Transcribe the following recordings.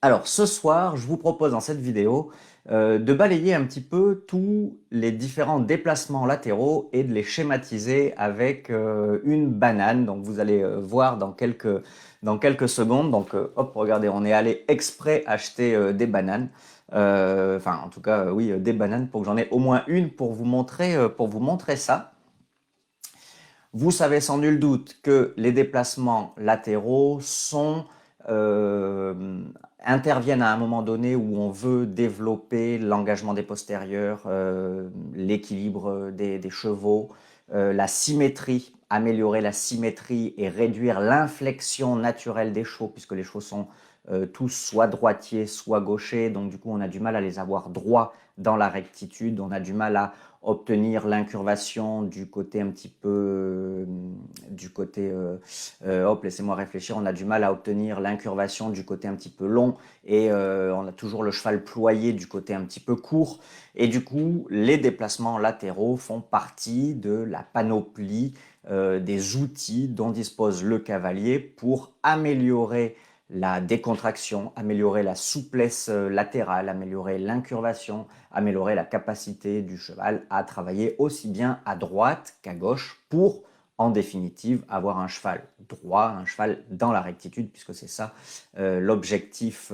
Alors, ce soir, je vous propose dans cette vidéo de balayer un petit peu tous les différents déplacements latéraux et de les schématiser avec une banane. Donc, vous allez voir dans quelques secondes. Donc, hop, regardez, on est allé exprès acheter des bananes. Enfin, en tout cas, oui, des bananes pour que j'en ai au moins une pour vous montrer ça. Vous savez sans nul doute que les déplacements latéraux euh, interviennent à un moment donné où on veut développer l'engagement des postérieurs, l'équilibre des chevaux, la symétrie, améliorer la symétrie et réduire l'inflexion naturelle des chevaux, puisque les chevaux sont tous soit droitiers, soit gauchers, donc du coup on a du mal à les avoir droits dans la rectitude, on a du mal à obtenir l'incurvation du côté un petit peu, du côté, hop, laissez-moi réfléchir, on a du mal à obtenir l'incurvation du côté un petit peu long et on a toujours le cheval ployé du côté un petit peu court. Et du coup, les déplacements latéraux font partie de la panoplie des outils dont dispose le cavalier pour améliorer la décontraction, améliorer la souplesse latérale, améliorer l'incurvation, améliorer la capacité du cheval à travailler aussi bien à droite qu'à gauche pour, en définitive, avoir un cheval droit, un cheval dans la rectitude, puisque c'est ça l'objectif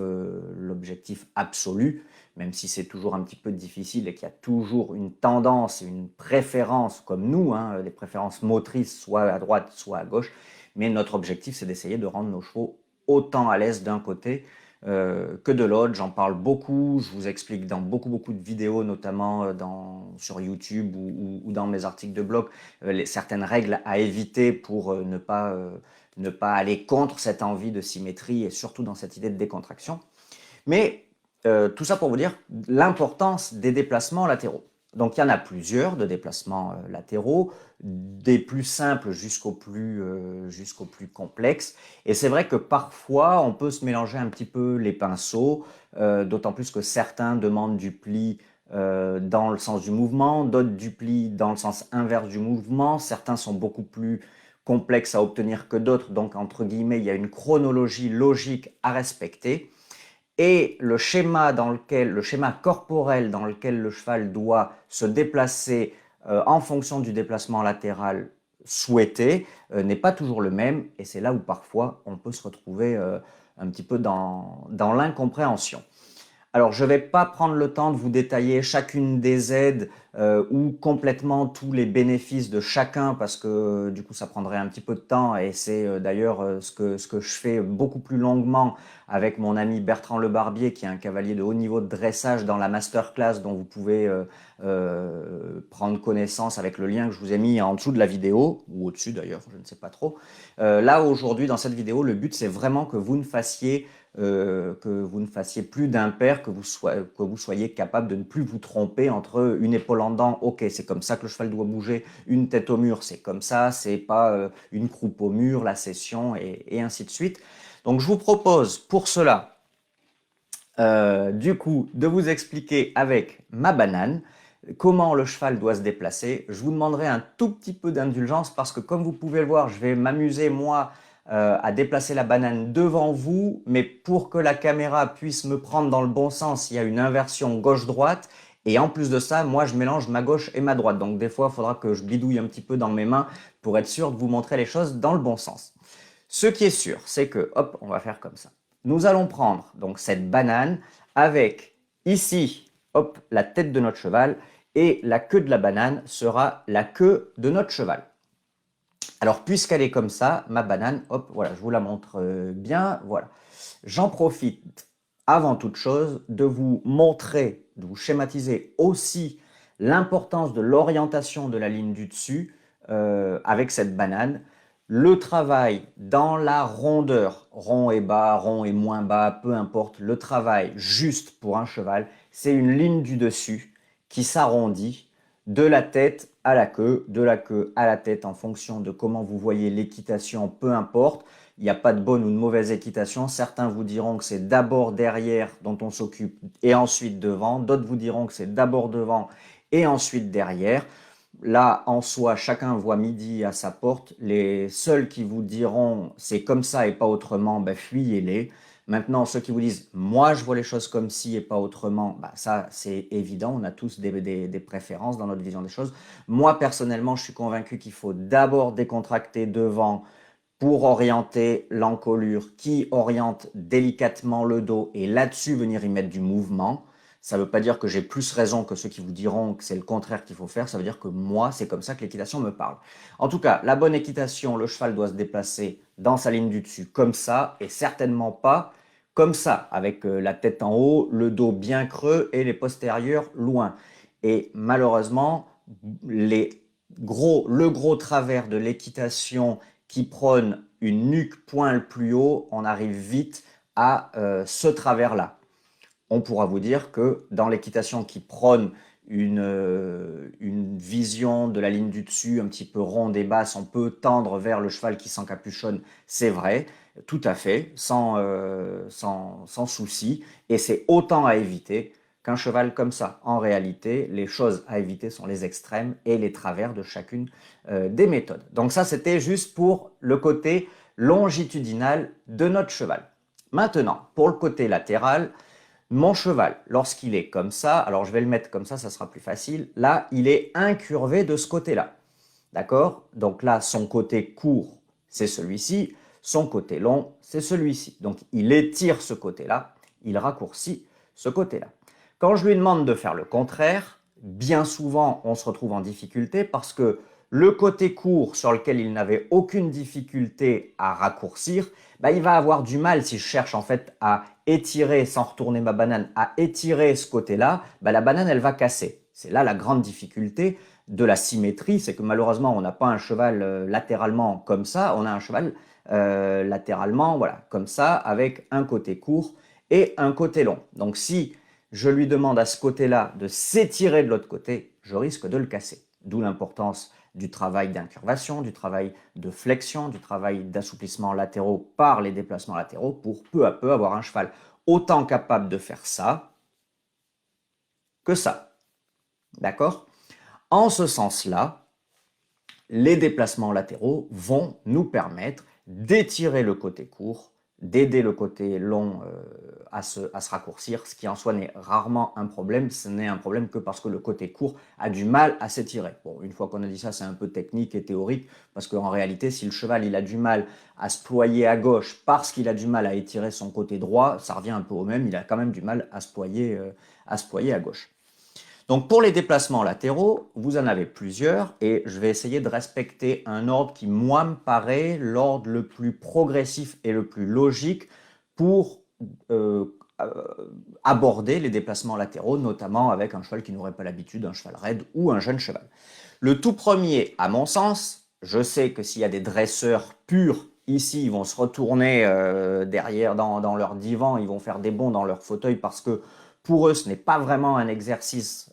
absolu, même si c'est toujours un petit peu difficile et qu'il y a toujours une tendance et une préférence, comme nous, hein, les préférences motrices, soit à droite, soit à gauche, mais notre objectif, c'est d'essayer de rendre nos chevaux autant à l'aise d'un côté que de l'autre. J'en parle beaucoup, je vous explique dans beaucoup de vidéos, notamment sur YouTube ou dans mes articles de blog, certaines règles à éviter pour ne pas aller contre cette envie de symétrie et surtout dans cette idée de décontraction. Mais tout ça pour vous dire l'importance des déplacements latéraux. Donc il y en a plusieurs de déplacements latéraux, des plus simples jusqu'aux plus complexes. Et c'est vrai que parfois on peut se mélanger un petit peu les pinceaux, d'autant plus que certains demandent du pli dans le sens du mouvement, d'autres du pli dans le sens inverse du mouvement. Certains sont beaucoup plus complexes à obtenir que d'autres, donc entre guillemets il y a une chronologie logique à respecter. Et le schéma corporel dans lequel le cheval doit se déplacer en fonction du déplacement latéral souhaité n'est pas toujours le même. Et c'est là où parfois on peut se retrouver un petit peu dans l'incompréhension. Alors, je ne vais pas prendre le temps de vous détailler chacune des aides ou complètement tous les bénéfices de chacun parce que du coup, ça prendrait un petit peu de temps et c'est d'ailleurs ce que je fais beaucoup plus longuement avec mon ami Bertrand Le Barbier qui est un cavalier de haut niveau de dressage dans la masterclass dont vous pouvez prendre connaissance avec le lien que je vous ai mis en dessous de la vidéo ou au-dessus d'ailleurs, je ne sais pas trop. Là, aujourd'hui, dans cette vidéo, le but, c'est vraiment que vous ne fassiez plus d'impair, que vous soyez capable de ne plus vous tromper entre une épaule en dents, ok, c'est comme ça que le cheval doit bouger, une tête au mur, c'est comme ça, c'est pas une croupe au mur, la cession, et ainsi de suite. Donc je vous propose pour cela, du coup, de vous expliquer avec ma banane comment le cheval doit se déplacer. Je vous demanderai un tout petit peu d'indulgence parce que comme vous pouvez le voir, je vais m'amuser moi à déplacer la banane devant vous, mais pour que la caméra puisse me prendre dans le bon sens, il y a une inversion gauche-droite. Et en plus de ça, moi, je mélange ma gauche et ma droite. Donc des fois, il faudra que je bidouille un petit peu dans mes mains pour être sûr de vous montrer les choses dans le bon sens. Ce qui est sûr, c'est que, hop, on va faire comme ça. Nous allons prendre donc cette banane avec ici, hop, la tête de notre cheval et la queue de la banane sera la queue de notre cheval. Alors, puisqu'elle est comme ça, ma banane, hop, voilà, je vous la montre bien, voilà. J'en profite avant toute chose de vous montrer, de vous schématiser aussi l'importance de l'orientation de la ligne du dessus avec cette banane. Le travail dans la rondeur, rond et bas, rond et moins bas, peu importe, le travail juste pour un cheval, c'est une ligne du dessus qui s'arrondit de la tête à la queue, de la queue à la tête en fonction de comment vous voyez l'équitation, peu importe. Il n'y a pas de bonne ou de mauvaise équitation. Certains vous diront que c'est d'abord derrière dont on s'occupe et ensuite devant. D'autres vous diront que c'est d'abord devant et ensuite derrière. Là, en soi, chacun voit midi à sa porte. Les seuls qui vous diront c'est comme ça et pas autrement, ben, fuyez-les. Maintenant, ceux qui vous disent « moi, je vois les choses comme ci et pas autrement », bah, ça, c'est évident, on a tous des préférences dans notre vision des choses. Moi, personnellement, je suis convaincu qu'il faut d'abord décontracter devant pour orienter l'encolure qui oriente délicatement le dos et là-dessus venir y mettre du mouvement. Ça ne veut pas dire que j'ai plus raison que ceux qui vous diront que c'est le contraire qu'il faut faire, ça veut dire que moi, c'est comme ça que l'équitation me parle. En tout cas, la bonne équitation, le cheval doit se déplacer dans sa ligne du dessus comme ça et certainement pas comme ça, avec la tête en haut, le dos bien creux et les postérieurs loin. Et malheureusement, le gros travers de l'équitation qui prône une nuque pointe plus haut, on arrive vite à ce travers-là. On pourra vous dire que dans l'équitation qui prône une vision de la ligne du dessus un petit peu ronde et basse, on peut tendre vers le cheval qui s'encapuchonne, c'est vrai, tout à fait, sans souci, et c'est autant à éviter qu'un cheval comme ça. En réalité, les choses à éviter sont les extrêmes et les travers de chacune des méthodes. Donc ça, c'était juste pour le côté longitudinal de notre cheval. Maintenant, pour le côté latéral, mon cheval, lorsqu'il est comme ça, alors je vais le mettre comme ça sera plus facile, là, il est incurvé de ce côté-là. D'accord? Donc là, son côté court, c'est celui-ci, son côté long, c'est celui-ci. Donc il étire ce côté-là, il raccourcit ce côté-là. Quand je lui demande de faire le contraire, bien souvent, on se retrouve en difficulté parce que le côté court sur lequel il n'avait aucune difficulté à raccourcir, bah, il va avoir du mal si je cherche en fait à étirer, sans retourner ma banane, à étirer ce côté-là, bah, la banane elle va casser. C'est là la grande difficulté de la symétrie, c'est que malheureusement on n'a pas un cheval latéralement comme ça, on a un cheval latéralement voilà, comme ça, avec un côté court et un côté long. Donc si je lui demande à ce côté-là de s'étirer de l'autre côté, je risque de le casser. D'où l'importance du travail d'incurvation, du travail de flexion, du travail d'assouplissement latéraux par les déplacements latéraux pour peu à peu avoir un cheval autant capable de faire ça que ça. D'accord? En ce sens-là, les déplacements latéraux vont nous permettre d'étirer le côté court, d'aider le côté long à se raccourcir, ce qui en soi n'est rarement un problème. Ce n'est un problème que parce que le côté court a du mal à s'étirer. Bon, une fois qu'on a dit ça, c'est un peu technique et théorique, parce qu'en réalité, si le cheval il a du mal à se ployer à gauche parce qu'il a du mal à étirer son côté droit, ça revient un peu au même, il a quand même du mal à se ployer à gauche. Donc pour les déplacements latéraux, vous en avez plusieurs et je vais essayer de respecter un ordre qui, moi, me paraît l'ordre le plus progressif et le plus logique pour aborder les déplacements latéraux, notamment avec un cheval qui n'aurait pas l'habitude, un cheval raide ou un jeune cheval. Le tout premier, à mon sens, je sais que s'il y a des dresseurs purs, ici, ils vont se retourner derrière dans leur divan, ils vont faire des bonds dans leur fauteuil parce que pour eux, ce n'est pas vraiment un exercice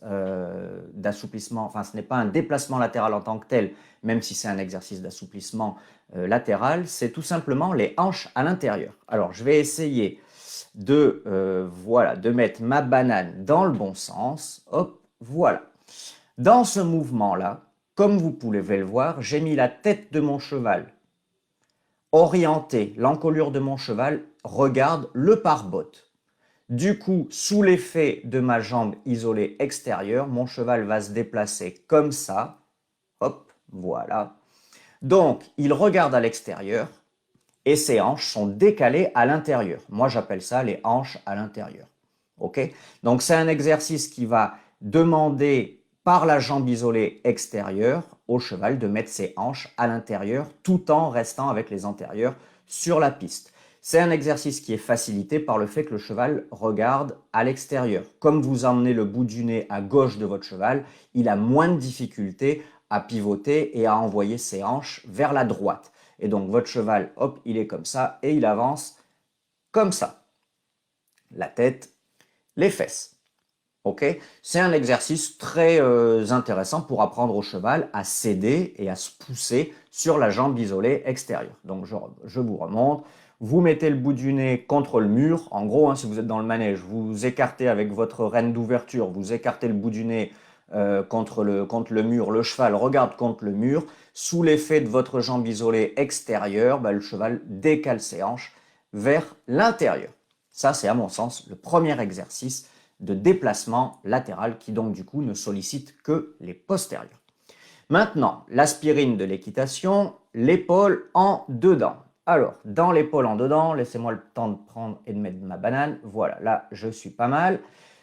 d'assouplissement, enfin ce n'est pas un déplacement latéral en tant que tel, même si c'est un exercice d'assouplissement latéral, c'est tout simplement les hanches à l'intérieur. Alors je vais essayer de mettre ma banane dans le bon sens, hop, voilà. Dans ce mouvement-là, comme vous pouvez le voir, j'ai mis la tête de mon cheval orientée, l'encolure de mon cheval regarde le pare-botte. Du coup, sous l'effet de ma jambe isolée extérieure, mon cheval va se déplacer comme ça. Hop, voilà. Donc, il regarde à l'extérieur et ses hanches sont décalées à l'intérieur. Moi, j'appelle ça les hanches à l'intérieur. Ok? Donc, c'est un exercice qui va demander par la jambe isolée extérieure au cheval de mettre ses hanches à l'intérieur tout en restant avec les antérieurs sur la piste. C'est un exercice qui est facilité par le fait que le cheval regarde à l'extérieur. Comme vous emmenez le bout du nez à gauche de votre cheval, il a moins de difficulté à pivoter et à envoyer ses hanches vers la droite. Et donc votre cheval, hop, il est comme ça et il avance comme ça. La tête, les fesses. Ok? C'est un exercice très intéressant pour apprendre au cheval à céder et à se pousser sur la jambe isolée extérieure. Donc je vous remonte. Vous mettez le bout du nez contre le mur. En gros, hein, si vous êtes dans le manège, vous écartez avec votre rêne d'ouverture, vous écartez le bout du nez contre le mur. Le cheval regarde contre le mur. Sous l'effet de votre jambe isolée extérieure, le cheval décale ses hanches vers l'intérieur. Ça, c'est à mon sens le premier exercice de déplacement latéral qui donc du coup ne sollicite que les postérieurs. Maintenant, l'aspirine de l'équitation, l'épaule en dedans. Alors, dans l'épaule en dedans, laissez-moi le temps de prendre et de mettre ma banane. Voilà, là, je suis pas mal.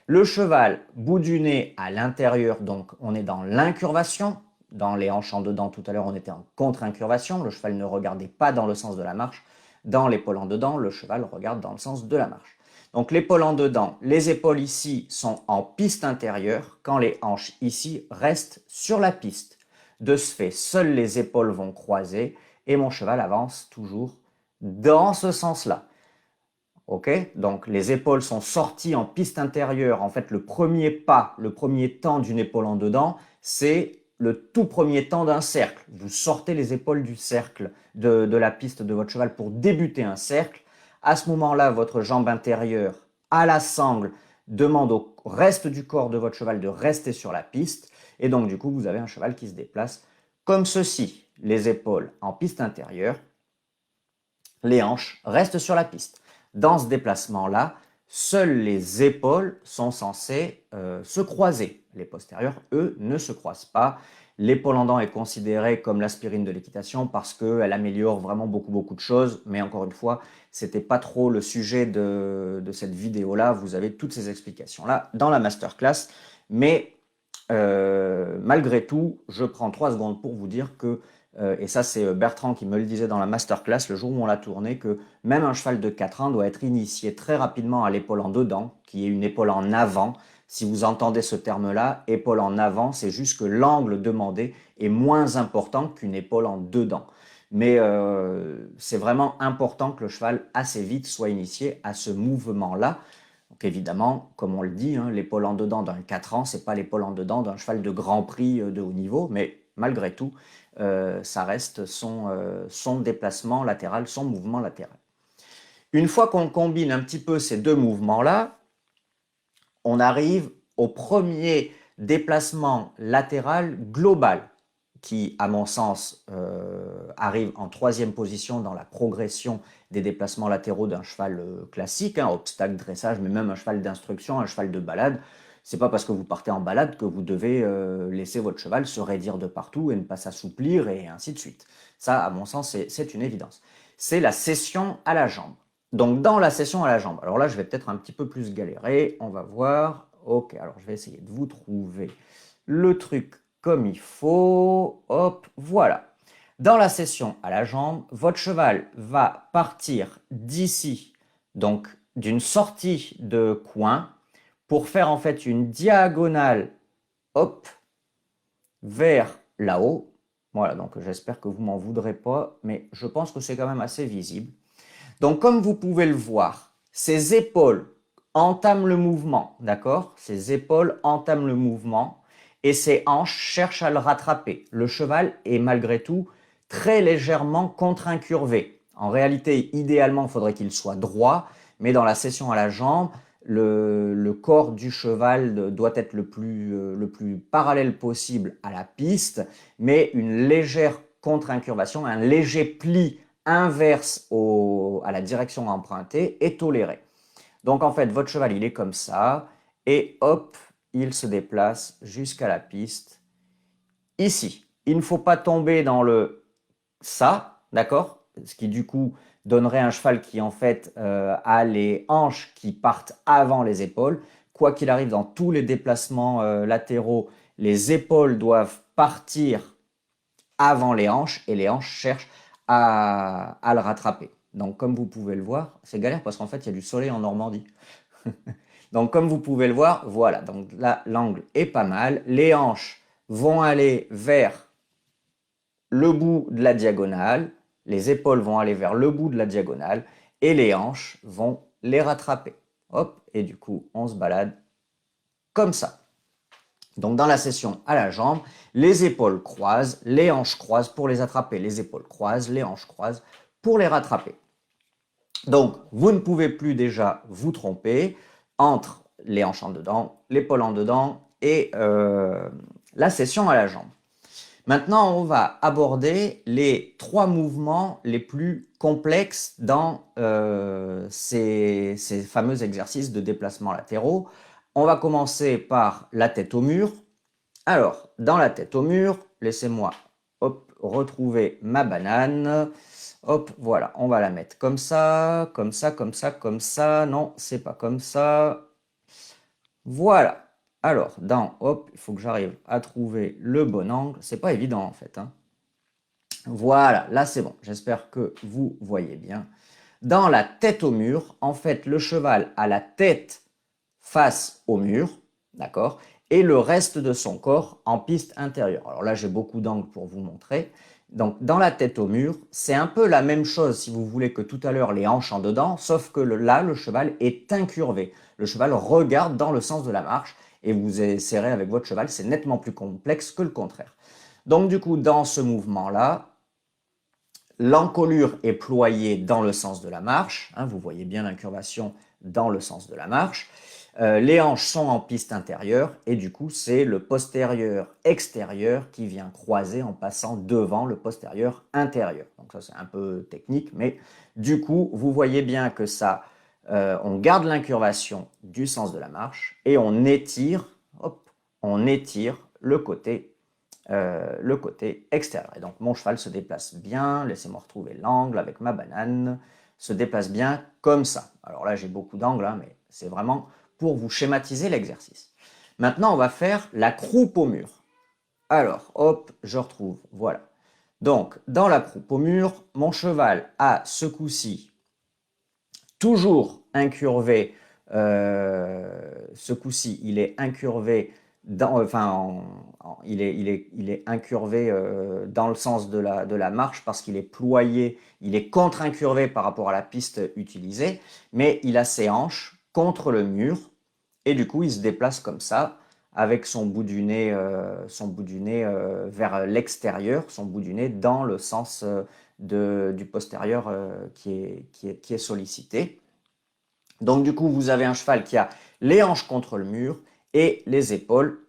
Le cheval, bout du nez à l'intérieur, donc on est dans l'incurvation. Dans les hanches en dedans, tout à l'heure, on était en contre-incurvation. Le cheval ne regardait pas dans le sens de la marche. Dans l'épaule en dedans, le cheval regarde dans le sens de la marche. Donc l'épaule en dedans, les épaules ici sont en piste intérieure, quand les hanches ici restent sur la piste. De ce fait, seules les épaules vont croiser et mon cheval avance toujours dans ce sens-là. Ok, donc les épaules sont sorties en piste intérieure. En fait, le premier pas, le premier temps d'une épaule en dedans, c'est le tout premier temps d'un cercle. Vous sortez les épaules du cercle de la piste de votre cheval pour débuter un cercle. À ce moment-là, votre jambe intérieure à la sangle demande au reste du corps de votre cheval de rester sur la piste. Et donc, du coup, vous avez un cheval qui se déplace comme ceci. Les épaules en piste intérieure, les hanches restent sur la piste. Dans ce déplacement-là, seules les épaules sont censées se croiser. Les postérieurs, eux, ne se croisent pas. L'épaule en dents est considérée comme l'aspirine de l'équitation parce qu'elle améliore vraiment beaucoup de choses. Mais encore une fois, ce n'était pas trop le sujet de cette vidéo-là. Vous avez toutes ces explications-là dans la masterclass. Mais malgré tout, je prends 3 secondes pour vous dire que, et ça c'est Bertrand qui me le disait dans la masterclass le jour où on l'a tourné, que même un cheval de 4 ans doit être initié très rapidement à l'épaule en dedans, qui est une épaule en avant. Si vous entendez ce terme-là, épaule en avant, c'est juste que l'angle demandé est moins important qu'une épaule en dedans. Mais c'est vraiment important que le cheval assez vite soit initié à ce mouvement-là. Donc évidemment, comme on le dit, hein, l'épaule en dedans d'un 4 ans, ce n'est pas l'épaule en dedans d'un cheval de Grand Prix de haut niveau, mais malgré tout, ça reste son déplacement latéral, son mouvement latéral. Une fois qu'on combine un petit peu ces deux mouvements-là, on arrive au premier déplacement latéral global, qui, à mon sens, arrive en 3e position dans la progression des déplacements latéraux d'un cheval classique, hein, obstacle, dressage, mais même un cheval d'instruction, un cheval de balade. C'est pas parce que vous partez en balade que vous devez laisser votre cheval se raidir de partout et ne pas s'assouplir et ainsi de suite. Ça, à mon sens, c'est une évidence. C'est la cession à la jambe. Donc, dans la cession à la jambe, alors là, je vais peut-être un petit peu plus galérer. On va voir. Ok, alors je vais essayer de vous trouver le truc comme il faut. Hop, voilà. Dans la cession à la jambe, votre cheval va partir d'ici, donc d'une sortie de coin, pour faire en fait une diagonale, hop, vers là-haut. Voilà, donc j'espère que vous m'en voudrez pas, mais je pense que c'est quand même assez visible. Donc comme vous pouvez le voir, ces épaules entament le mouvement, d'accord? Ces épaules entament le mouvement et ses hanches cherchent à le rattraper. Le cheval est malgré tout très légèrement contre-incurvé. En réalité, idéalement, il faudrait qu'il soit droit, mais dans la cession à la jambe, le corps du cheval doit être le plus parallèle possible à la piste, mais une légère contre-incurvation, un léger pli inverse à la direction empruntée est toléré. Donc en fait, votre cheval, il est comme ça, et hop, il se déplace jusqu'à la piste, ici. Il ne faut pas tomber dans le ça, d'accord? Ce qui du coup donnerait un cheval qui en fait a les hanches qui partent avant les épaules. Quoi qu'il arrive dans tous les déplacements latéraux, les épaules doivent partir avant les hanches et les hanches cherchent à le rattraper. Donc comme vous pouvez le voir, c'est galère parce qu'en fait il y a du soleil en Normandie. Donc comme vous pouvez le voir, voilà, donc là l'angle est pas mal. Les hanches vont aller vers le bout de la diagonale, les épaules vont aller vers le bout de la diagonale et les hanches vont les rattraper. Hop, et du coup on se balade comme ça. Donc dans la cession à la jambe, les épaules croisent, les hanches croisent pour les attraper, les épaules croisent, les hanches croisent pour les rattraper. Donc vous ne pouvez plus déjà vous tromper entre les hanches en dedans, l'épaule en dedans et la cession à la jambe. Maintenant, on va aborder les 3 mouvements les plus complexes dans ces fameux exercices de déplacement latéraux. On va commencer par la tête au mur. Alors, dans la tête au mur, laissez-moi retrouver ma banane. Hop, voilà, on va la mettre comme ça, comme ça, comme ça, comme ça. Non, c'est pas comme ça. Voilà. Alors, hop, il faut que j'arrive à trouver le bon angle. C'est pas évident en fait, hein. Voilà, là c'est bon. J'espère que vous voyez bien. Dans la tête au mur, en fait, le cheval a la tête face au mur, d'accord, et le reste de son corps en piste intérieure. Alors là, j'ai beaucoup d'angles pour vous montrer. Donc, dans la tête au mur, c'est un peu la même chose, si vous voulez, que tout à l'heure, les hanches en dedans, sauf que là, le cheval est incurvé. Le cheval regarde dans le sens de la marche, et vous essayerez avec votre cheval, c'est nettement plus complexe que le contraire. Donc, du coup, dans ce mouvement-là, l'encolure est ployée dans le sens de la marche, hein, vous voyez bien l'incurvation dans le sens de la marche. Les hanches sont en piste intérieure et du coup c'est le postérieur extérieur qui vient croiser en passant devant le postérieur intérieur. Donc ça c'est un peu technique, mais du coup vous voyez bien que ça, on garde l'incurvation du sens de la marche et on étire le côté extérieur. Et donc mon cheval se déplace bien, laissez-moi retrouver l'angle avec ma banane, se déplace bien comme ça. Alors là j'ai beaucoup d'angles, hein, mais c'est vraiment pour vous schématiser l'exercice. Maintenant on va faire la croupe au mur. Alors hop, je retrouve, voilà. Donc dans la croupe au mur, mon cheval a ce coup-ci toujours incurvé, ce coup-ci il est incurvé il est incurvé dans le sens de la marche parce qu'il est ployé, il est contre-incurvé par rapport à la piste utilisée, mais il a ses hanches contre le mur et du coup il se déplace comme ça avec son bout du nez vers l'extérieur, son bout du nez dans le sens du postérieur qui est sollicité. Donc du coup vous avez un cheval qui a les hanches contre le mur et les épaules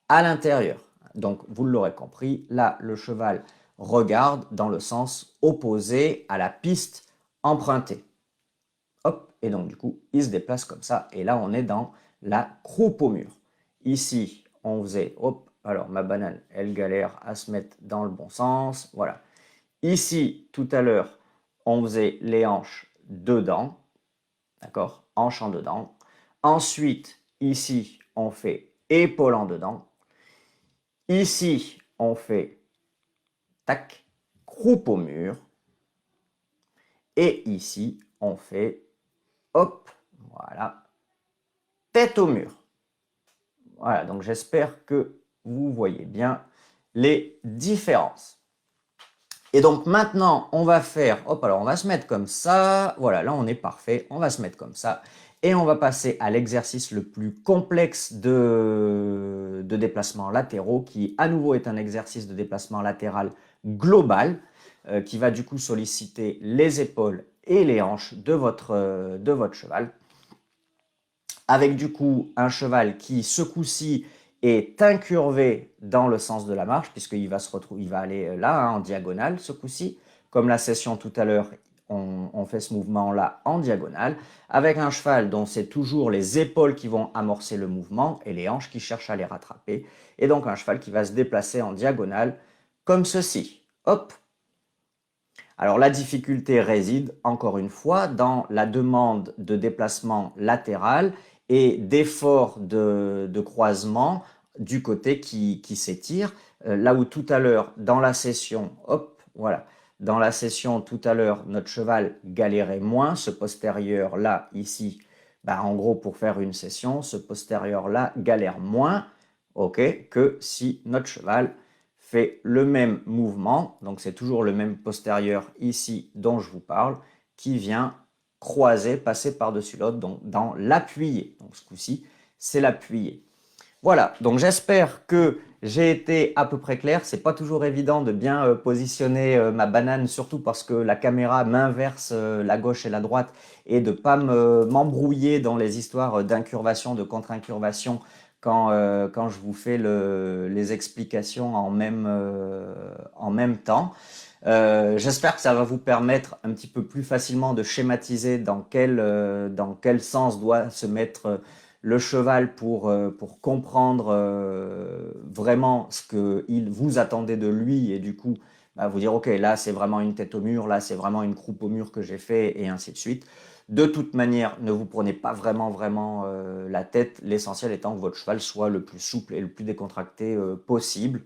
à l'intérieur. Donc, vous l'aurez compris, là, le cheval regarde dans le sens opposé à la piste empruntée. Hop, et donc du coup, il se déplace comme ça. Et là, on est dans la croupe au mur. Ici, on faisait, hop, alors ma banane, elle galère à se mettre dans le bon sens. Voilà. Ici, tout à l'heure, on faisait les hanches dedans. D'accord? Hanches en dedans. Ensuite, ici, on fait épaule en dedans. Ici, on fait tac, croupe au mur. Et ici, on fait hop, voilà, tête au mur. Voilà, donc j'espère que vous voyez bien les différences. Et donc maintenant, on va faire, hop, alors on va se mettre comme ça. Voilà, là on est parfait, on va se mettre comme ça. Et on va passer à l'exercice le plus complexe de déplacement latéraux, qui à nouveau est un exercice de déplacement latéral global, qui va du coup solliciter les épaules et les hanches de votre cheval. Avec du coup un cheval qui, ce coup-ci, est incurvé dans le sens de la marche, puisqu'il va il va aller là, hein, en diagonale ce coup-ci. Comme la session tout à l'heure, on fait ce mouvement-là en diagonale, avec un cheval dont c'est toujours les épaules qui vont amorcer le mouvement et les hanches qui cherchent à les rattraper. Et donc un cheval qui va se déplacer en diagonale comme ceci. Hop. Alors la difficulté réside, encore une fois, dans la demande de déplacement latéral et d'effort de croisement du côté qui s'étire. Là où tout à l'heure, dans la session, hop, voilà, dans la session tout à l'heure, notre cheval galérait moins, ce postérieur-là, ici, bah, en gros, pour faire une session, ce postérieur-là galère moins, ok, que si notre cheval fait le même mouvement, donc c'est toujours le même postérieur ici dont je vous parle, qui vient croiser, passer par-dessus l'autre, donc dans l'appuyé. Donc ce coup-ci, c'est l'appuyé. Voilà, donc j'espère que j'ai été à peu près clair. C'est pas toujours évident de bien positionner ma banane, surtout parce que la caméra m'inverse la gauche et la droite et de pas m'embrouiller dans les histoires d'incurvation, de contre-incurvation quand je vous fais les explications en même temps. J'espère que ça va vous permettre un petit peu plus facilement de schématiser dans quel sens doit se mettre le cheval pour comprendre vraiment ce que vous attendez de lui et du coup bah, vous dire ok là c'est vraiment une tête au mur, là c'est vraiment une croupe au mur que j'ai fait et ainsi de suite. De toute manière, ne vous prenez pas vraiment la tête, l'essentiel étant que votre cheval soit le plus souple et le plus décontracté possible.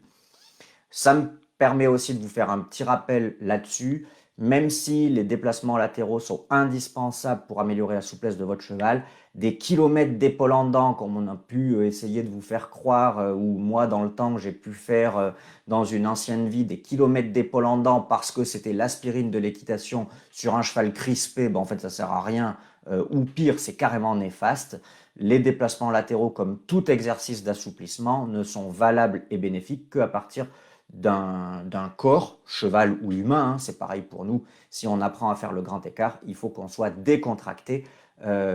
Ça me permet aussi de vous faire un petit rappel là-dessus. Même si les déplacements latéraux sont indispensables pour améliorer la souplesse de votre cheval, des kilomètres d'épaule en dents, comme on a pu essayer de vous faire croire, ou moi dans le temps j'ai pu faire dans une ancienne vie, des kilomètres d'épaule en dents parce que c'était l'aspirine de l'équitation sur un cheval crispé, ben en fait ça sert à rien, ou pire, c'est carrément néfaste. Les déplacements latéraux, comme tout exercice d'assouplissement, ne sont valables et bénéfiques qu'à partir d'un corps, cheval ou humain, hein, c'est pareil pour nous, si on apprend à faire le grand écart, il faut qu'on soit décontracté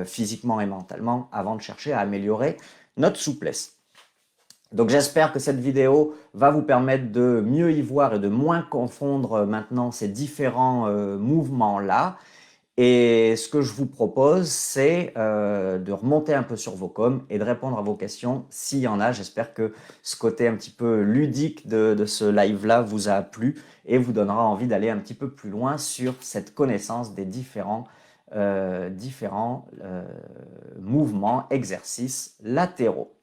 physiquement et mentalement avant de chercher à améliorer notre souplesse. Donc j'espère que cette vidéo va vous permettre de mieux y voir et de moins confondre maintenant ces différents mouvements-là. Et ce que je vous propose, c'est de remonter un peu sur vos coms et de répondre à vos questions s'il y en a. J'espère que ce côté un petit peu ludique de ce live-là vous a plu et vous donnera envie d'aller un petit peu plus loin sur cette connaissance des différents mouvements, exercices latéraux.